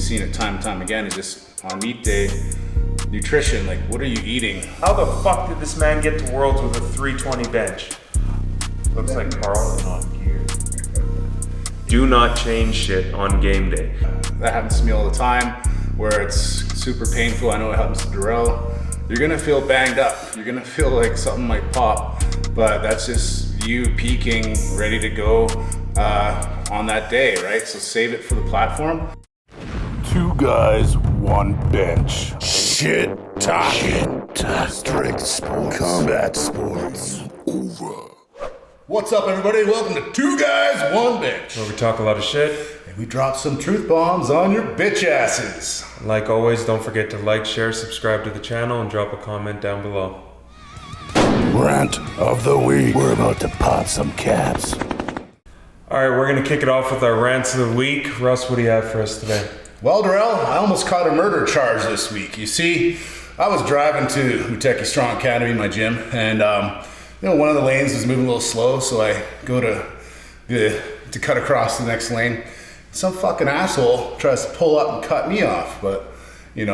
seen it time and time again, is just on meet day, nutrition. Like, what are you eating? How the fuck did this man get to Worlds with a 320 bench? Looks like Carlton on gear. Do not change shit on game day. That happens to me all the time, where it's super painful. I know it happens to Darrell. You're gonna feel banged up. You're gonna feel like something might pop, but that's just you peaking, ready to go on that day, right? So save it for the platform. 2 guys, 1 bench. Shit talking. Strength sports. Combat sports. Over. What's up, everybody? Welcome to 2 Guys, 1 Bench. Where we talk a lot of shit. And we drop some truth bombs on your bitch asses. Like always, don't forget to like, share, subscribe to the channel, and drop a comment down below. Rant of the week. We're about to pop some caps. All right, we're gonna kick it off with our rants of the week. Russ, what do you have for us today? Well, Darrell, I almost caught a murder charge this week. You see, I was driving to 𝐓.𝐆.𝐻 Academy, my gym, and one of the lanes was moving a little slow, so I go to cut across the next lane. Some fucking asshole tries to pull up and cut me off, but he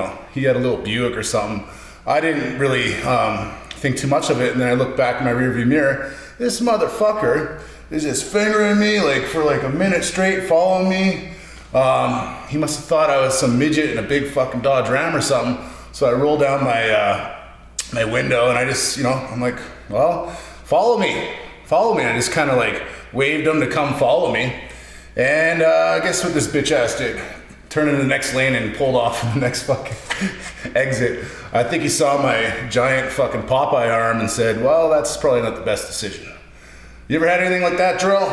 had a little Buick or something. I didn't really think too much of it, and then I looked back in my rearview mirror. This motherfucker is just fingering me for a minute straight, following me. He must have thought I was some midget in a big fucking Dodge Ram or something. So I rolled down my window and I just, I'm like, well, follow me. I just kind of waved him to come follow me. And guess what this bitch ass did? Turned into the next lane and pulled off the next fucking exit. I think he saw my giant fucking Popeye arm and said, well, that's probably not the best decision. You ever had anything like that, Drill?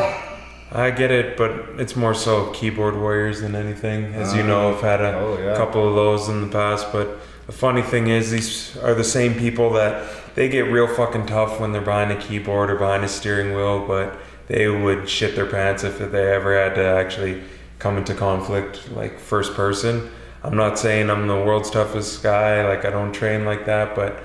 I get it, but it's more so keyboard warriors than anything. As you know, I've had a couple of those in the past, but the funny thing is these are the same people that they get real fucking tough when they're behind a keyboard or behind a steering wheel, but they would shit their pants if they ever had to actually come into conflict first person. I'm not saying I'm the world's toughest guy, I don't train like that, but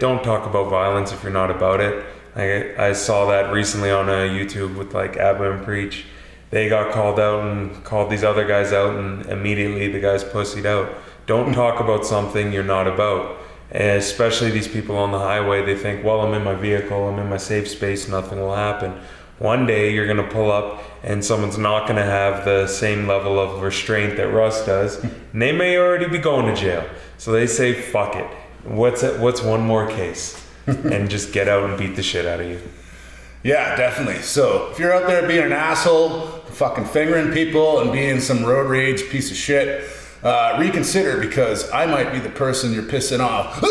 don't talk about violence if you're not about it. I saw that recently on YouTube with Abba and Preach. They got called out and called these other guys out, and immediately the guys pussied out. Don't talk about something you're not about. And especially these people on the highway, they think, well, I'm in my vehicle, I'm in my safe space, nothing will happen. One day you're gonna pull up and someone's not gonna have the same level of restraint that Russ does, and they may already be going to jail. So they say, fuck it. What's one more case? And just get out and beat the shit out of you. Yeah, definitely. So if you're out there being an asshole, fucking fingering people and being some road rage piece of shit, reconsider, because I might be the person you're pissing off.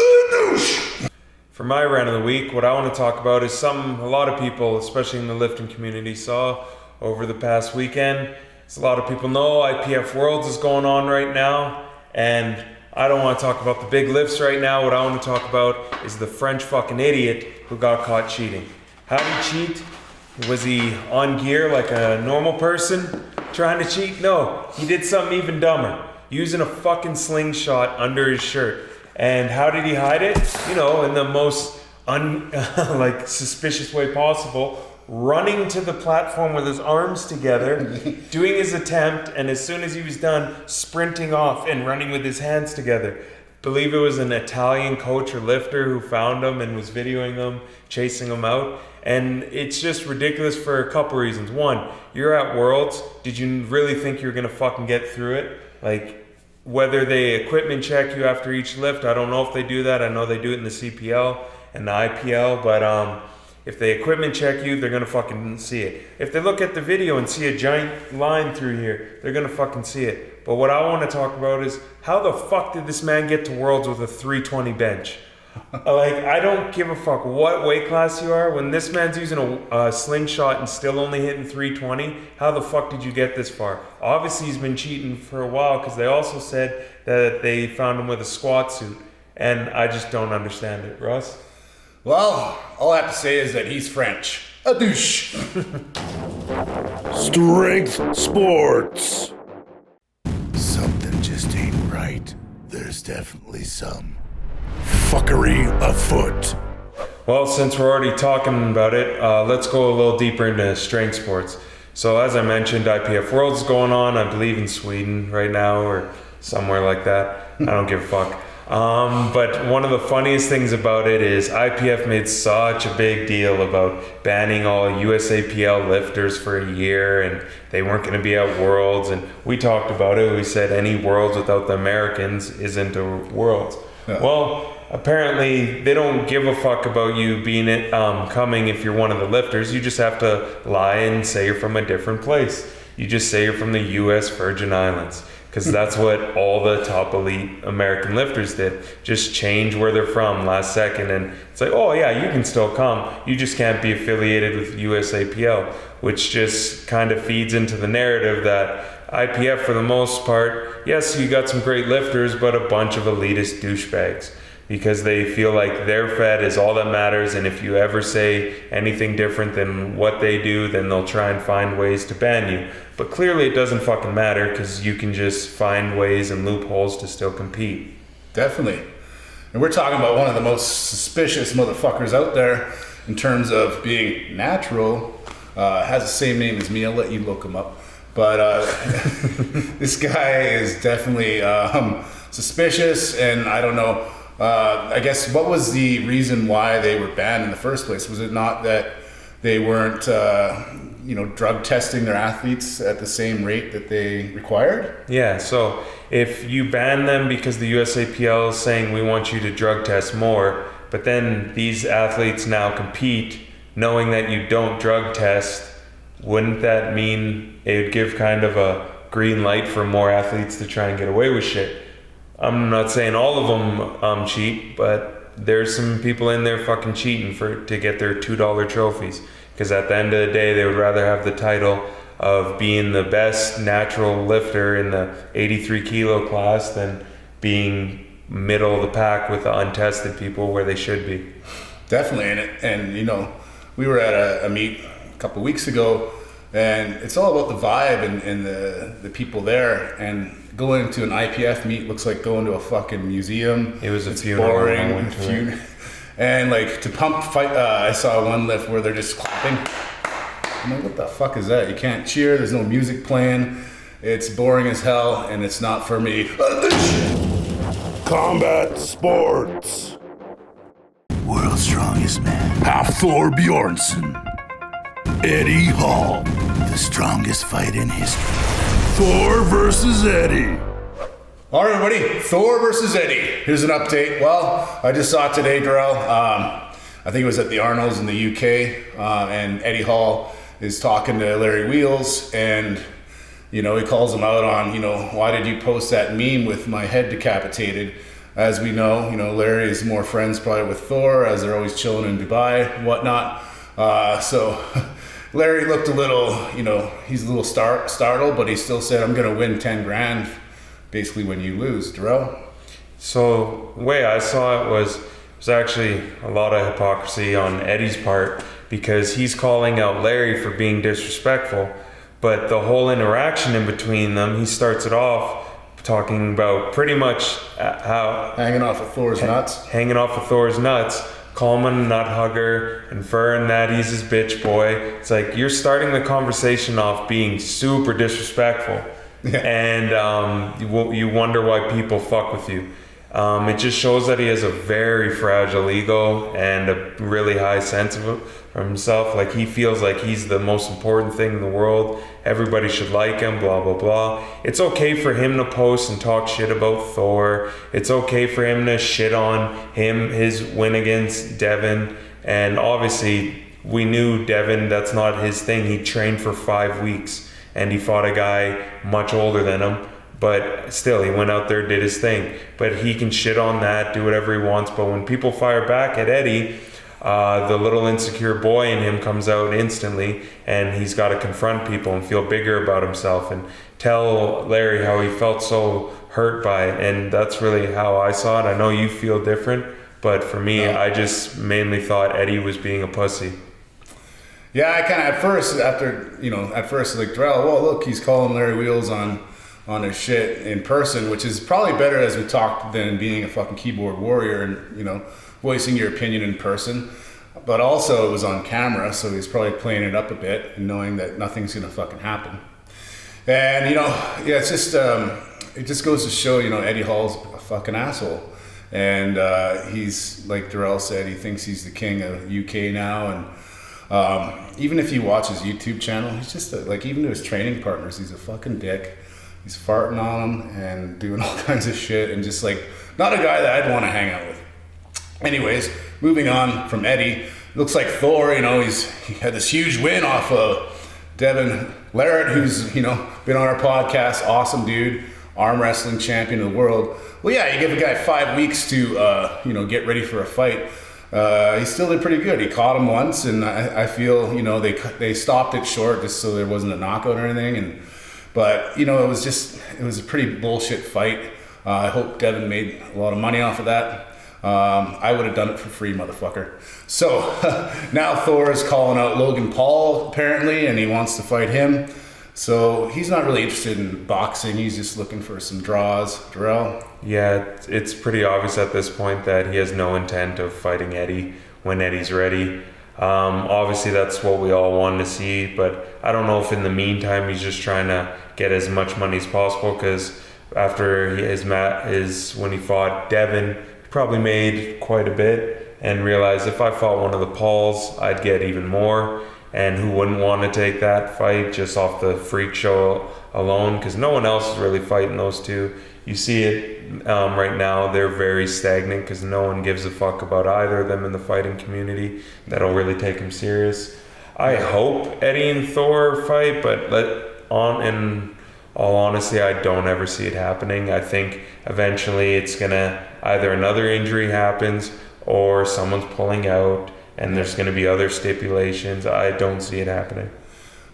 For my rant of the week, what I want to talk about is a lot of people, especially in the lifting community, saw over the past weekend. As a lot of people know, IPF Worlds is going on right now, and I don't want to talk about the big lifts right now. What I want to talk about is the French fucking idiot who got caught cheating. How did he cheat? Was he on gear like a normal person trying to cheat? No, he did something even dumber. Using a fucking slingshot under his shirt. And how did he hide it? In the most suspicious way possible. Running to the platform with his arms together, doing his attempt, and as soon as he was done, sprinting off and running with his hands together. Believe it was an Italian coach or lifter who found him and was videoing him, chasing him out. And it's just ridiculous for a couple reasons. One, you're at Worlds. Did you really think you were gonna fucking get through it? Whether they equipment check you after each lift, I don't know if they do that. I know they do it in the CPL and the IPL, but if they equipment check you, they're gonna fucking see it. If they look at the video and see a giant line through here, they're gonna fucking see it. But what I wanna talk about is, how the fuck did this man get to Worlds with a 320 bench? I don't give a fuck what weight class you are. When this man's using a slingshot and still only hitting 320, how the fuck did you get this far? Obviously he's been cheating for a while, because they also said that they found him with a squat suit. And I just don't understand it. Russ? Well, all I have to say is that he's French. A douche. Strength sports. Something just ain't right. There's definitely some fuckery afoot. Well, since we're already talking about it, let's go a little deeper into strength sports. So as I mentioned, IPF World's going on, I believe in Sweden right now or somewhere like that. I don't give a fuck. But one of the funniest things about it is IPF made such a big deal about banning all USAPL lifters for a year, and they weren't going to be at Worlds. And we talked about it. We said any Worlds without the Americans isn't a Worlds. Yeah. Well, apparently they don't give a fuck about you being coming if you're one of the lifters. You just have to lie and say you're from a different place. You just say you're from the U.S. Virgin Islands. Because that's what all the top elite American lifters did. Just change where they're from last second. And it's like, oh yeah, you can still come. You just can't be affiliated with USAPL, which just kind of feeds into the narrative that IPF, for the most part, yes, you got some great lifters, but a bunch of elitist douchebags. Because they feel like their fed is all that matters, and if you ever say anything different than what they do, then they'll try and find ways to ban you. But clearly it doesn't fucking matter, because you can just find ways and loopholes to still compete. Definitely. And we're talking about one of the most suspicious motherfuckers out there in terms of being natural. Has the same name as me. I'll let you look him up. But this guy is definitely suspicious, and I don't know. I guess, what was the reason why they were banned in the first place? Was it not that they weren't, drug testing their athletes at the same rate that they required? Yeah, so if you ban them because the USAPL is saying we want you to drug test more, but then these athletes now compete knowing that you don't drug test, wouldn't that mean it would give kind of a green light for more athletes to try and get away with shit? I'm not saying all of them cheat, but there's some people in there fucking cheating to get their $2 trophies. Because at the end of the day, they would rather have the title of being the best natural lifter in the 83 kilo class than being middle of the pack with the untested people where they should be. Definitely, and we were at a meet a couple weeks ago, and it's all about the vibe and the people there. And going to an IPF meet looks like going to a fucking museum. It was a funeral. Boring. And like to pump fight, I saw one lift where they're just clapping. I'm like, what the fuck is that? You can't cheer. There's no music playing. It's boring as hell, and it's not for me. Combat sports. World's strongest man. Hafthor Bjornsson. Eddy Hall. The strongest fight in history. Thor versus Eddy. All right, everybody. Thor versus Eddy. Here's an update. Well, I just saw it today, Darrell. I think it was at the Arnold's in the UK, and Eddy Hall is talking to Larry Wheels, and he calls him out on, why did you post that meme with my head decapitated? As we know, Larry is more friends probably with Thor, as they're always chilling in Dubai and whatnot. So Larry looked a little, he's a little startled, but he still said, I'm going to win 10 grand basically when you lose. Darrell? So the way I saw it was actually a lot of hypocrisy on Eddy's part, because he's calling out Larry for being disrespectful, but the whole interaction in between them, he starts it off talking about pretty much how hanging off of Thor's nuts, call him a nut hugger, inferring that he's his bitch boy. It's like you're starting the conversation off being super disrespectful. Yeah. And you wonder why people fuck with you. It just shows that he has a very fragile ego and a really high sense of it for himself. Like he feels like he's the most important thing in the world. Everybody should like him, blah, blah, blah. It's okay for him to post and talk shit about Thor. It's okay for him to shit on his win against Devin. And obviously we knew Devin, that's not his thing. He trained for 5 weeks. And he fought a guy much older than him, but still he went out there, did his thing. But he can shit on that, do whatever he wants. But when people fire back at Eddy, the little insecure boy in him comes out instantly, and he's got to confront people and feel bigger about himself and tell Larry how he felt so hurt by it. And that's really how I saw it. I know you feel different, but for me, I just mainly thought Eddy was being a pussy. Yeah, I kind of at first, like, Darrell, well, look, he's calling Larry Wheels on his shit in person, which is probably better, as we talked, than being a fucking keyboard warrior and, voicing your opinion in person. but also it was on camera, so he's probably playing it up a bit and knowing that nothing's gonna fucking happen. And it's just it just goes to show, Eddie Hall's a fucking asshole. And he's, like Darrell said, he thinks he's the king of UK now. And even if you watch his YouTube channel, he's just even to his training partners, he's a fucking dick. He's farting on them and doing all kinds of shit, and just not a guy that I'd want to hang out with. Anyways, moving on from Eddie, looks like Thor, he had this huge win off of Devin Larratt, who's, been on our podcast, awesome dude, arm wrestling champion of the world. Well, yeah, you give a guy 5 weeks to, get ready for a fight. He still did pretty good. He caught him once, and I feel, they stopped it short just so there wasn't a knockout or anything. But it was a pretty bullshit fight. I hope Devin made a lot of money off of that. I would have done it for free, motherfucker. So now Thor is calling out Logan Paul, apparently, and he wants to fight him. So he's not really interested in boxing. He's just looking for some draws. Darrell? Yeah, it's pretty obvious at this point that he has no intent of fighting Eddie when Eddie's ready. Obviously, that's what we all wanted to see, but I don't know if in the meantime he's just trying to get as much money as possible, because after when he fought Devin, he probably made quite a bit and realized if I fought one of the Pauls, I'd get even more. And who wouldn't want to take that fight just off the freak show alone? Because no one else is really fighting those two. You see it right now. They're very stagnant because no one gives a fuck about either of them in the fighting community that'll really take them serious. I hope Eddie and Thor fight, but in all honesty, I don't ever see it happening. I think eventually it's gonna either another injury happens or someone's pulling out, and there's going to be other stipulations. I don't see it happening.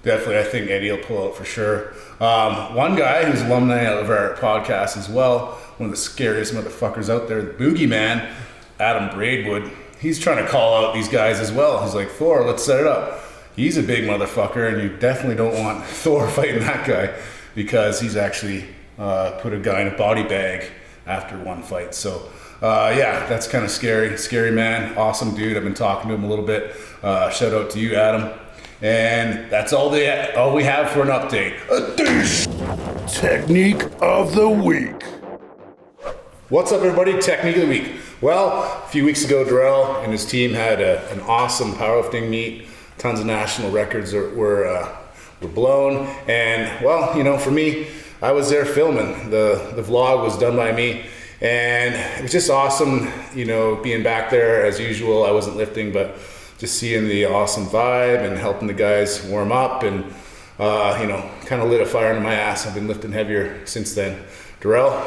Definitely, I think Eddie will pull out for sure. One guy who's alumni of our podcast as well, one of the scariest motherfuckers out there, the Boogeyman, Adam Braidwood, he's trying to call out these guys as well. He's like, Thor, let's set it up. He's a big motherfucker, and you definitely don't want Thor fighting that guy, because he's actually put a guy in a body bag after one fight. So that's kind of scary. Scary man, awesome dude. I've been talking to him a little bit. Shout out to you, Adam. And that's all we have for an update. Technique of the week. What's up, everybody? Technique of the week. Well, a few weeks ago, Darrell and his team had an awesome powerlifting meet. Tons of national records were blown. And well, for me, I was there filming. The vlog was done by me. And it was just awesome, being back there as usual. I wasn't lifting, but just seeing the awesome vibe and helping the guys warm up and, kind of lit a fire in my ass. I've been lifting heavier since then. Darrell?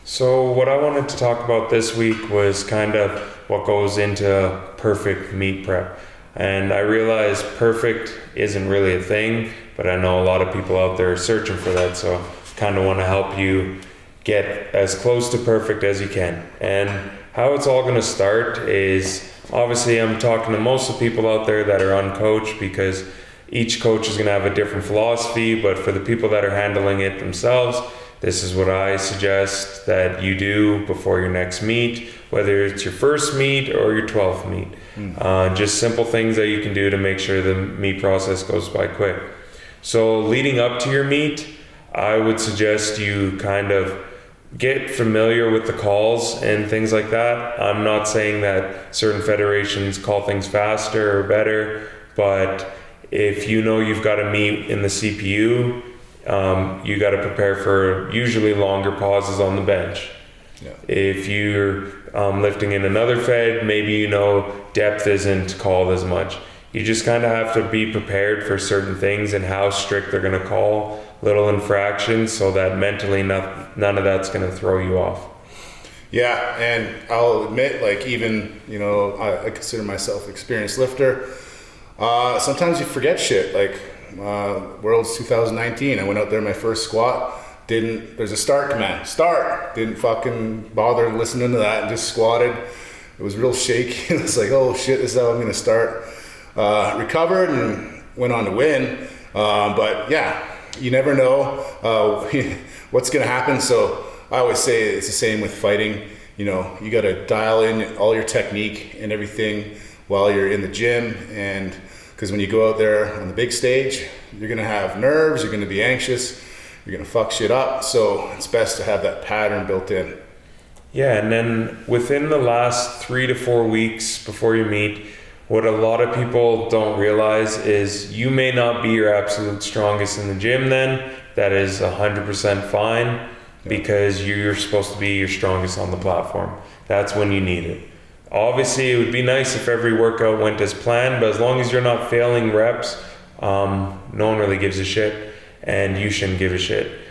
So what I wanted to talk about this week was kind of what goes into perfect meet prep. And I realize perfect isn't really a thing, but I know a lot of people out there are searching for that. So kind of want to help you get as close to perfect as you can. And how it's all going to start is, obviously I'm talking to most of the people out there that are uncoached, because each coach is going to have a different philosophy. But for the people that are handling it themselves, this is what I suggest that you do before your next meet, whether it's your first meet or your 12th meet. Just simple things that you can do to make sure the meet process goes by quick. So leading up to your meet, I would suggest you kind of get familiar with the calls and things like that. I'm not saying that certain federations call things faster or better, but if you've got to meet in the CPU, you got to prepare for usually longer pauses on the bench. Yeah. If you're lifting in another fed, maybe depth isn't called as much. You just kind of have to be prepared for certain things and how strict they're going to call little infractions, so that mentally none of that's going to throw you off. Yeah, and I'll admit, even, I consider myself an experienced lifter. Sometimes you forget shit. Worlds 2019, I went out there my first squat, there's a start command, start, didn't fucking bother listening to that and just squatted. It was real shaky. It was like, oh shit, this is how I'm going to start. Recovered and went on to win. But yeah, you never know what's going to happen. So I always say it's the same with fighting. You got to dial in all your technique and everything while you're in the gym. And because when you go out there on the big stage, you're going to have nerves, you're going to be anxious, you're going to fuck shit up. So it's best to have that pattern built in. Yeah, and then within the last 3 to 4 weeks before you meet, what a lot of people don't realize is you may not be your absolute strongest in the gym then. That is 100% fine, because you're supposed to be your strongest on the platform. That's when you need it. Obviously, it would be nice if every workout went as planned, but as long as you're not failing reps, no one really gives a shit, and you shouldn't give a shit.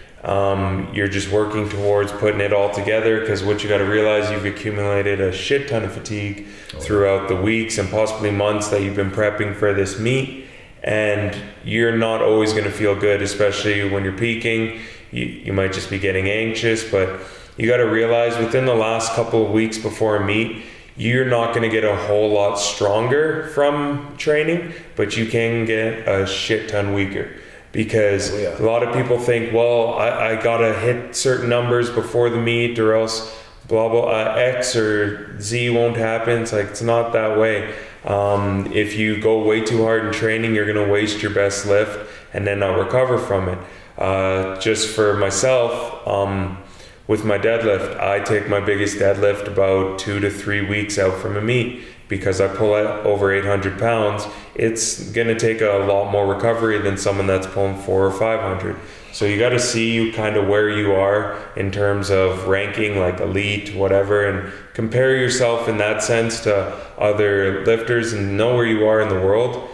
You're just working towards putting it all together, because what you got to realize, you've accumulated a shit ton of fatigue throughout the weeks and possibly months that you've been prepping for this meet, and you're not always going to feel good, especially when you're peaking. You might just be getting anxious, but you got to realize within the last couple of weeks before a meet, you're not going to get a whole lot stronger from training, but you can get a shit ton weaker. Because a lot of people think, well, I gotta hit certain numbers before the meet, or else blah blah X or Z won't happen. It's like, it's not that way. If you go way too hard in training, you're gonna waste your best lift and then not recover from it. Just for myself, with my deadlift, I take my biggest deadlift about 2 to 3 weeks out from a meet. Because I pull out over 800 pounds, it's going to take a lot more recovery than someone that's pulling 400 or 500. So you got to see kind of where you are in terms of ranking, like elite, whatever, and compare yourself in that sense to other lifters and know where you are in the world.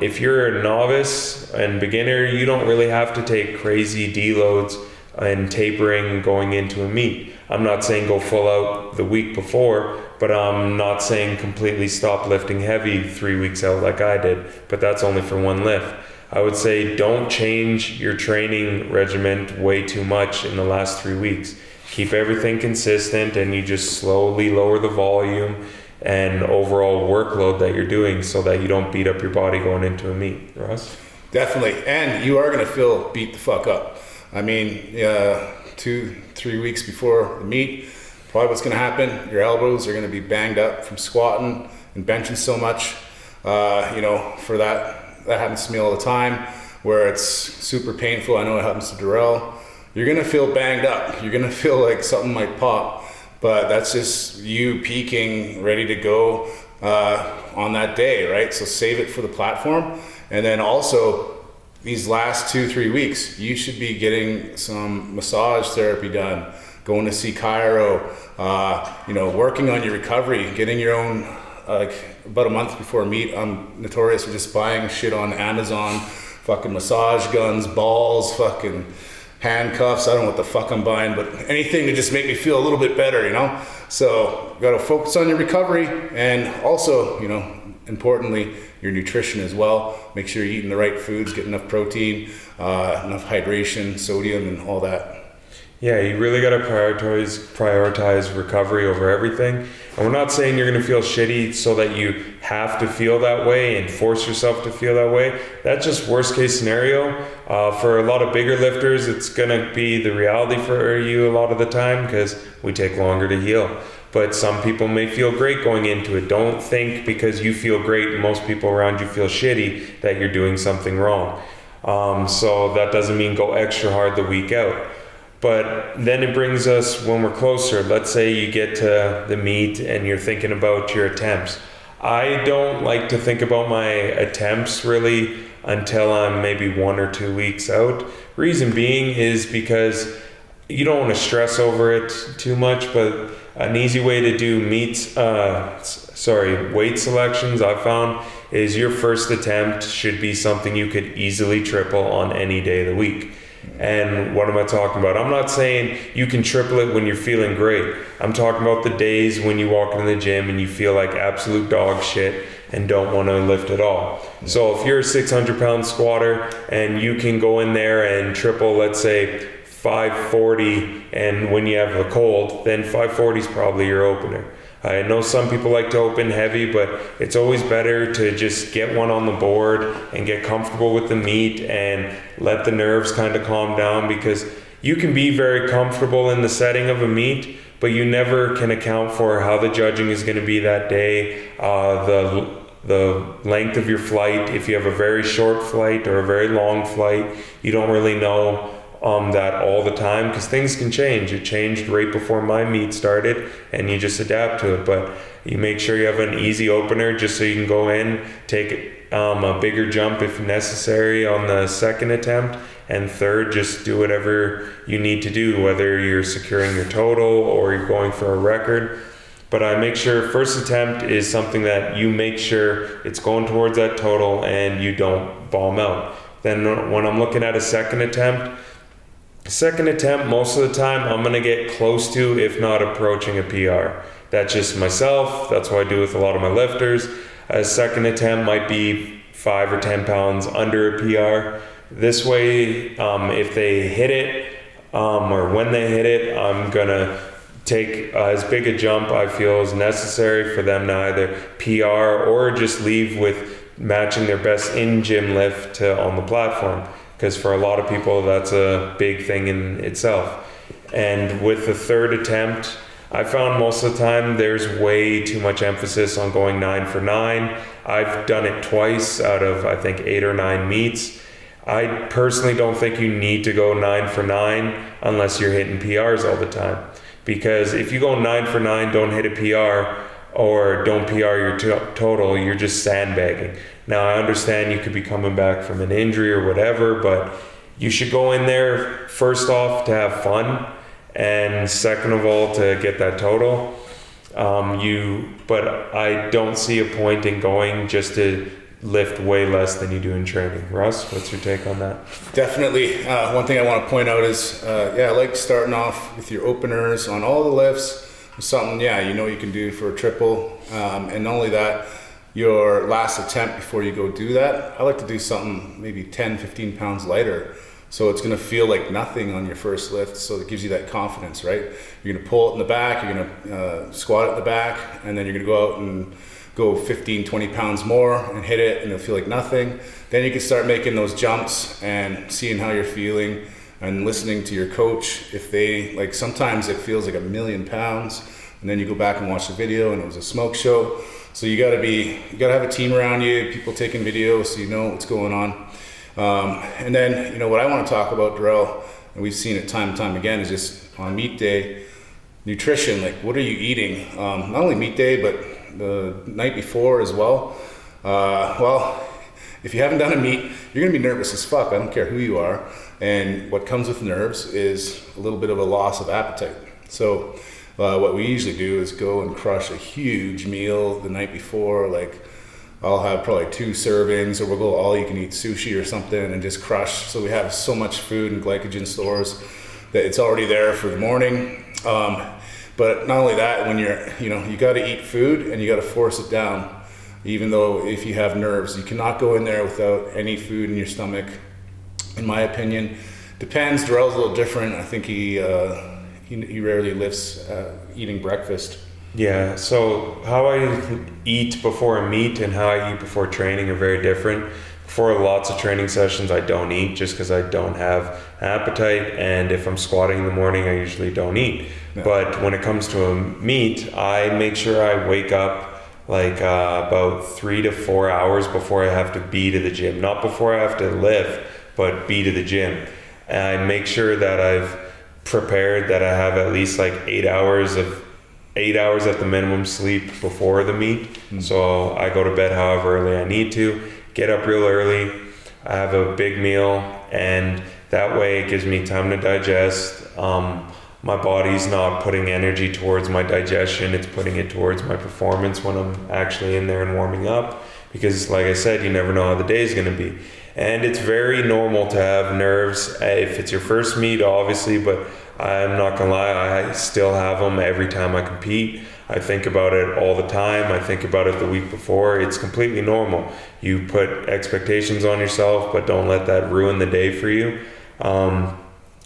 If you're a novice and beginner, you don't really have to take crazy deloads and tapering going into a meet. I'm not saying go full out the week before, but I'm not saying completely stop lifting heavy 3 weeks out like I did, but that's only for one lift. I would say don't change your training regimen way too much in the last 3 weeks. Keep everything consistent, and you just slowly lower the volume and overall workload that you're doing so that you don't beat up your body going into a meet. Russ? Definitely, and you are going to feel beat the fuck up. I mean, 2-3 weeks before the meet, probably what's going to happen, your elbows are going to be banged up from squatting and benching so much. For that happens to me all the time, where it's super painful. I know it happens to Darrell. You're going to feel banged up. You're going to feel like something might pop, but that's just you peaking, ready to go on that day, right? So save it for the platform. And then also, these last 2-3 weeks, you should be getting some massage therapy done, going to see chiro, working on your recovery, getting your own, about a month before meet, I'm notorious for just buying shit on Amazon, fucking massage guns, balls, fucking handcuffs. I don't know what the fuck I'm buying, but anything to just make me feel a little bit better, So gotta focus on your recovery, and also, importantly, your nutrition as well. Make sure you're eating the right foods, get enough protein, enough hydration, sodium, and all that. Yeah, you really got to prioritize recovery over everything. And we're not saying you're going to feel shitty so that you have to feel that way and force yourself to feel that way. That's just worst case scenario. For a lot of bigger lifters, it's going to be the reality for you a lot of the time, because we take longer to heal. But some people may feel great going into it. Don't think because you feel great and most people around you feel shitty that you're doing something wrong. So that doesn't mean go extra hard the week out. But then it brings us when we're closer. Let's say you get to the meet and you're thinking about your attempts. I don't like to think about my attempts really until I'm maybe 1 or 2 weeks out. Reason being is because you don't want to stress over it too much, but an easy way to do weight selections I found is your first attempt should be something you could easily triple on any day of the week. And what am I talking about? I'm not saying you can triple it when you're feeling great. I'm talking about the days when you walk in the gym and you feel like absolute dog shit and don't want to lift at all. So if you're a 600-pound squatter and you can go in there and triple, let's say 540, and when you have a cold, then 540 is probably your opener. I know some people like to open heavy, but it's always better to just get one on the board and get comfortable with the meet and let the nerves kind of calm down, because you can be very comfortable in the setting of a meet, but you never can account for how the judging is going to be that day, the length of your flight. If you have a very short flight or a very long flight, you don't really know that all the time, because things can change. It changed right before my meet started, and you just adapt to it. But you make sure you have an easy opener just so you can go in, take a bigger jump if necessary on the second attempt, and third, just do whatever you need to do, whether you're securing your total or you're going for a record. But I make sure first attempt is something that you make sure it's going towards that total and you don't bomb out. Then when I'm looking at a second attempt, most of the time I'm going to get close to, if not approaching, a PR. That's just myself. That's what I do with a lot of my lifters. A second attempt might be 5 or 10 pounds under a PR. This way, if they hit it, or when they hit it, I'm going to take as big a jump I feel is necessary for them to either PR or just leave with matching their best in-gym lift on the platform. Because for a lot of people, that's a big thing in itself. And with the third attempt, I found most of the time there's way too much emphasis on going 9 for 9. I've done it twice out of, I think, 8 or 9 meets. I personally don't think you need to go 9 for 9 unless you're hitting PRs all the time. Because if you go 9 for 9, don't hit a PR, or don't PR your total, you're just sandbagging. Now, I understand you could be coming back from an injury or whatever, but you should go in there, first off, to have fun, and second of all, to get that total. But I don't see a point in going just to lift way less than you do in training. Russ, what's your take on that? Definitely. One thing I want to point out is, I like starting off with your openers on all the lifts. Something, you can do for a triple. And not only that, your last attempt before you go do that, I like to do something maybe 10, 15 pounds lighter. So it's going to feel like nothing on your first lift. So it gives you that confidence, right? You're going to pull it in the back, you're going to squat it in the back, and then you're going to go out and go 15, 20 pounds more and hit it, and it'll feel like nothing. Then you can start making those jumps and seeing how you're feeling and listening to your coach. If they, sometimes it feels like 1,000,000 pounds, and then you go back and watch the video and it was a smoke show. So you gotta have a team around you, people taking videos so you know what's going on. And then, what I want to talk about, Darrell, and we've seen it time and time again, is just on meet day, nutrition. What are you eating? Not only meet day, but the night before as well. If you haven't done a meet, you're gonna be nervous as fuck. I don't care who you are. And what comes with nerves is a little bit of a loss of appetite. So what we usually do is go and crush a huge meal the night before. I'll have probably 2 servings, or we'll go all you can eat sushi or something and just crush. So we have so much food and glycogen stores that it's already there for the morning. But not only that, when you got to eat food and you got to force it down. Even though if you have nerves, you cannot go in there without any food in your stomach, in my opinion. Depends, Darrell's a little different. I think he rarely lifts eating breakfast. Yeah, so how I eat before a meet and how I eat before training are very different. Before lots of training sessions, I don't eat just because I don't have appetite, and if I'm squatting in the morning, I usually don't eat. No. But when it comes to a meet, I make sure I wake up about 3 to 4 hours before I have to be to the gym. Not before I have to lift, but be to the gym. And I make sure that I've prepared, that I have at least 8 hours at the minimum sleep before the meet. Mm-hmm. So I go to bed however early I need to, get up real early, I have a big meal, and that way it gives me time to digest. My body's not putting energy towards my digestion, it's putting it towards my performance when I'm actually in there and warming up, because like I said, you never know how the day is going to be. And it's very normal to have nerves if it's your first meet, obviously, but I'm not gonna lie, I still have them every time I compete. I think about it all the time. I think about it the week before. It's completely normal. You put expectations on yourself, but don't let that ruin the day for you.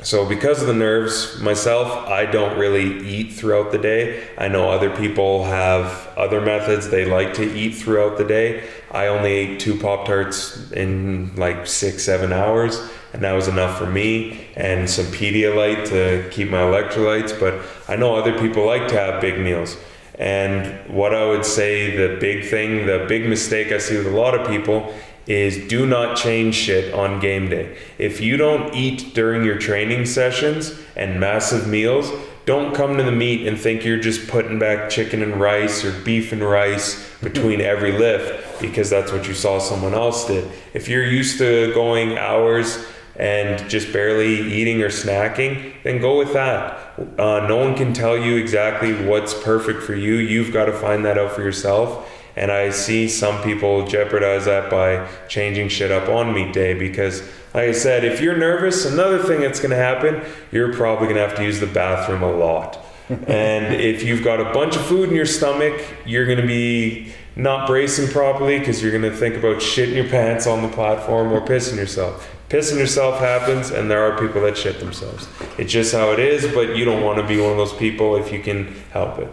So because of the nerves, myself, I don't really eat throughout the day. I know other people have other methods. They like to eat throughout the day. I only ate 2 Pop-Tarts in like 6-7 hours, and that was enough for me, and some Pedialyte to keep my electrolytes. But I know other people like to have big meals. And what I would say, the big mistake I see with a lot of people is do not change shit on game day. If you don't eat during your training sessions and massive meals, don't come to the meet and think you're just putting back chicken and rice or beef and rice between every lift because that's what you saw someone else did. If you're used to going hours and just barely eating or snacking, then go with that. No one can tell you exactly what's perfect for you. You've got to find that out for yourself. And I see some people jeopardize that by changing shit up on meet day because, like I said, if you're nervous, another thing that's going to happen, you're probably going to have to use the bathroom a lot. And if you've got a bunch of food in your stomach, you're going to be not bracing properly because you're going to think about shitting your pants on the platform or pissing yourself. Pissing yourself happens, and there are people that shit themselves. It's just how it is, but you don't want to be one of those people if you can help it.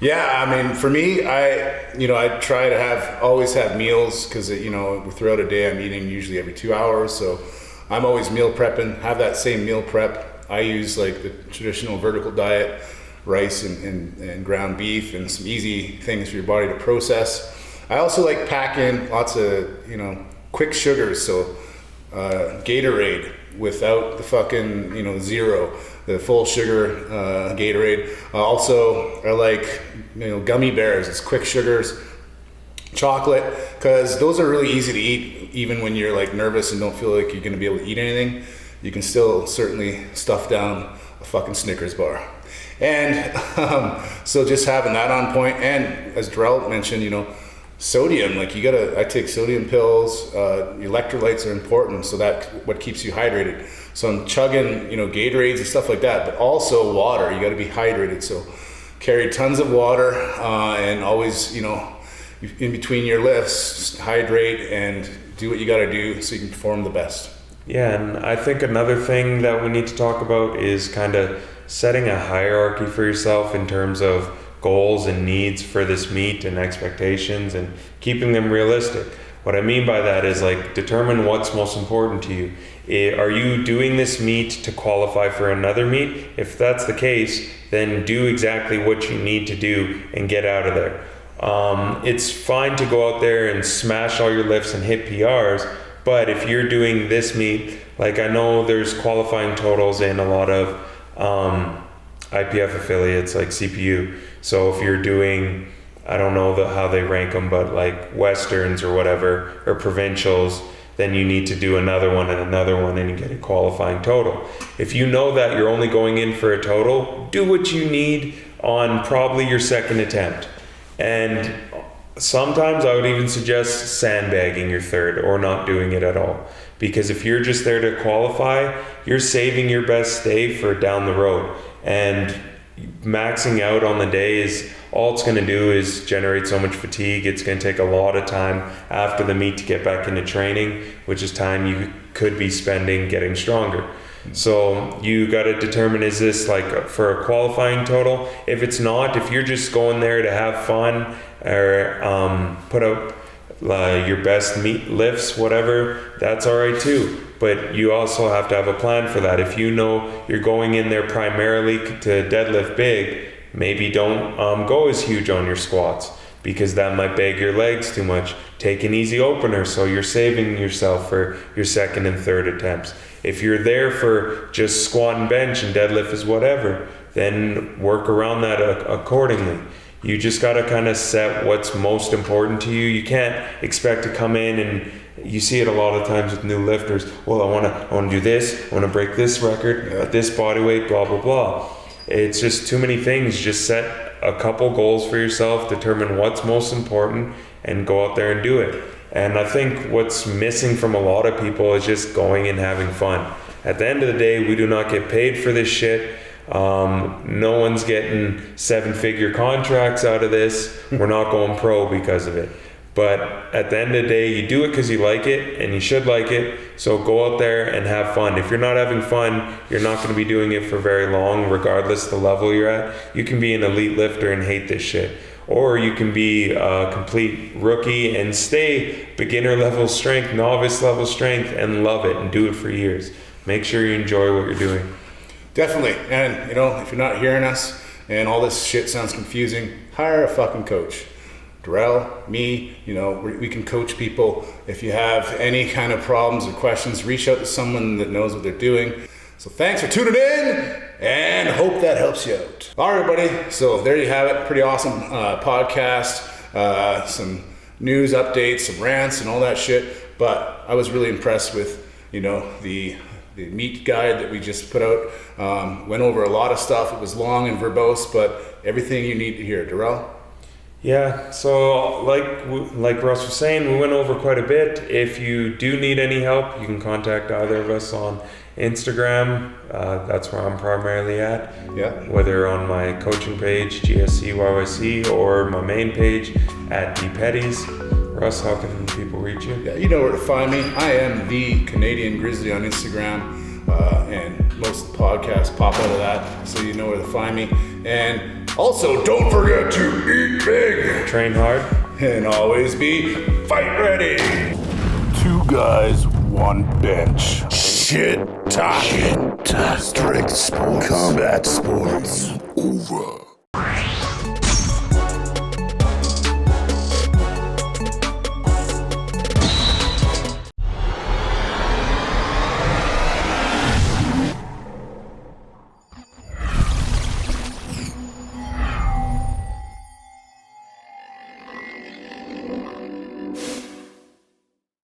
Yeah, I mean, for me, I try to always have meals because, throughout a day I'm eating usually every 2 hours. So I'm always meal prepping, have that same meal prep. I use like the traditional vertical diet, rice and ground beef and some easy things for your body to process. I also like packing lots of, quick sugars. So Gatorade without the fucking, zero. The full sugar Gatorade. Also, I like gummy bears. It's quick sugars, chocolate, because those are really easy to eat. Even when you're like nervous and don't feel like you're going to be able to eat anything, you can still certainly stuff down a fucking Snickers bar. And so just having that on point. And as Darrell mentioned, sodium. Like I take sodium pills. Electrolytes are important, so that's what keeps you hydrated. So I'm chugging, Gatorades and stuff like that, but also water. You got to be hydrated. So carry tons of water and always, in between your lifts, hydrate and do what you got to do so you can perform the best. Yeah, and I think another thing that we need to talk about is kind of setting a hierarchy for yourself in terms of goals and needs for this meet and expectations and keeping them realistic. What I mean by that is like determine what's most important to you. Are you doing this meet to qualify for another meet? If that's the case, then do exactly what you need to do and get out of there. It's fine to go out there and smash all your lifts and hit PRs, but if you're doing this meet, like I know there's qualifying totals in a lot of IPF affiliates like CPU. So if you're doing, I don't know how they rank them, but like Westerns or whatever, or provincials, then you need to do another one and you get a qualifying total. If you know that you're only going in for a total, do what you need on probably your second attempt. And sometimes I would even suggest sandbagging your third or not doing it at all. Because if you're just there to qualify, you're saving your best day for down the road. And maxing out on the day is all it's going to do is generate so much fatigue. It's going to take a lot of time after the meet to get back into training, which is time you could be spending getting stronger. So you got to determine, is this like for a qualifying total? If it's not, if you're just going there to have fun or put up your best meet lifts, whatever, that's all right too. But you also have to have a plan for that. If you know you're going in there primarily to deadlift big, maybe don't go as huge on your squats because that might bag your legs too much. Take an easy opener so you're saving yourself for your second and third attempts. If you're there for just squat and bench and deadlift is whatever, then work around that accordingly. You just got to kind of set what's most important to you. You can't expect to come in and you see it a lot of times with new lifters. Well, I want to do this. I want to break this record at this body weight, blah, blah, blah. It's just too many things. Just set a couple goals for yourself, determine what's most important, and go out there and do it. And I think what's missing from a lot of people is just going and having fun. At the end of the day, we do not get paid for this shit. No one's getting 7-figure contracts out of this. We're not going pro because of it. But at the end of the day, you do it because you like it, and you should like it. So go out there and have fun. If you're not having fun, you're not going to be doing it for very long, regardless the level you're at. You can be an elite lifter and hate this shit. Or you can be a complete rookie and stay beginner level strength, novice level strength, and love it and do it for years. Make sure you enjoy what you're doing. Definitely. And, you know, if you're not hearing us and all this shit sounds confusing, hire a fucking coach. Darrell, me, you know, we can coach people. If you have any kind of problems or questions, reach out to someone that knows what they're doing. So thanks for tuning in, and hope that helps you out. All right, everybody. So there you have it. Pretty awesome podcast. Some news updates, some rants, and all that shit. But I was really impressed with, you know, the meat guide that we just put out. Went over a lot of stuff. It was long and verbose, but everything you need to hear. Darrell? Yeah, so like Russ was saying, we went over quite a bit. If you do need any help, you can contact either of us on Instagram. That's where I'm primarily at. Yeah. Whether on my coaching page, GSCYYC, or my main page at 𝐓.𝐆.𝐻. Russ, how can people reach you? Yeah, you know where to find me. I am the Canadian Grizzly on Instagram, and most podcasts pop out of that, so you know where to find me. And also, don't forget to eat big, train hard, and always be fight ready. 2 guys, 1 bench. Shit talking. Strict sports. Combat sports. Over.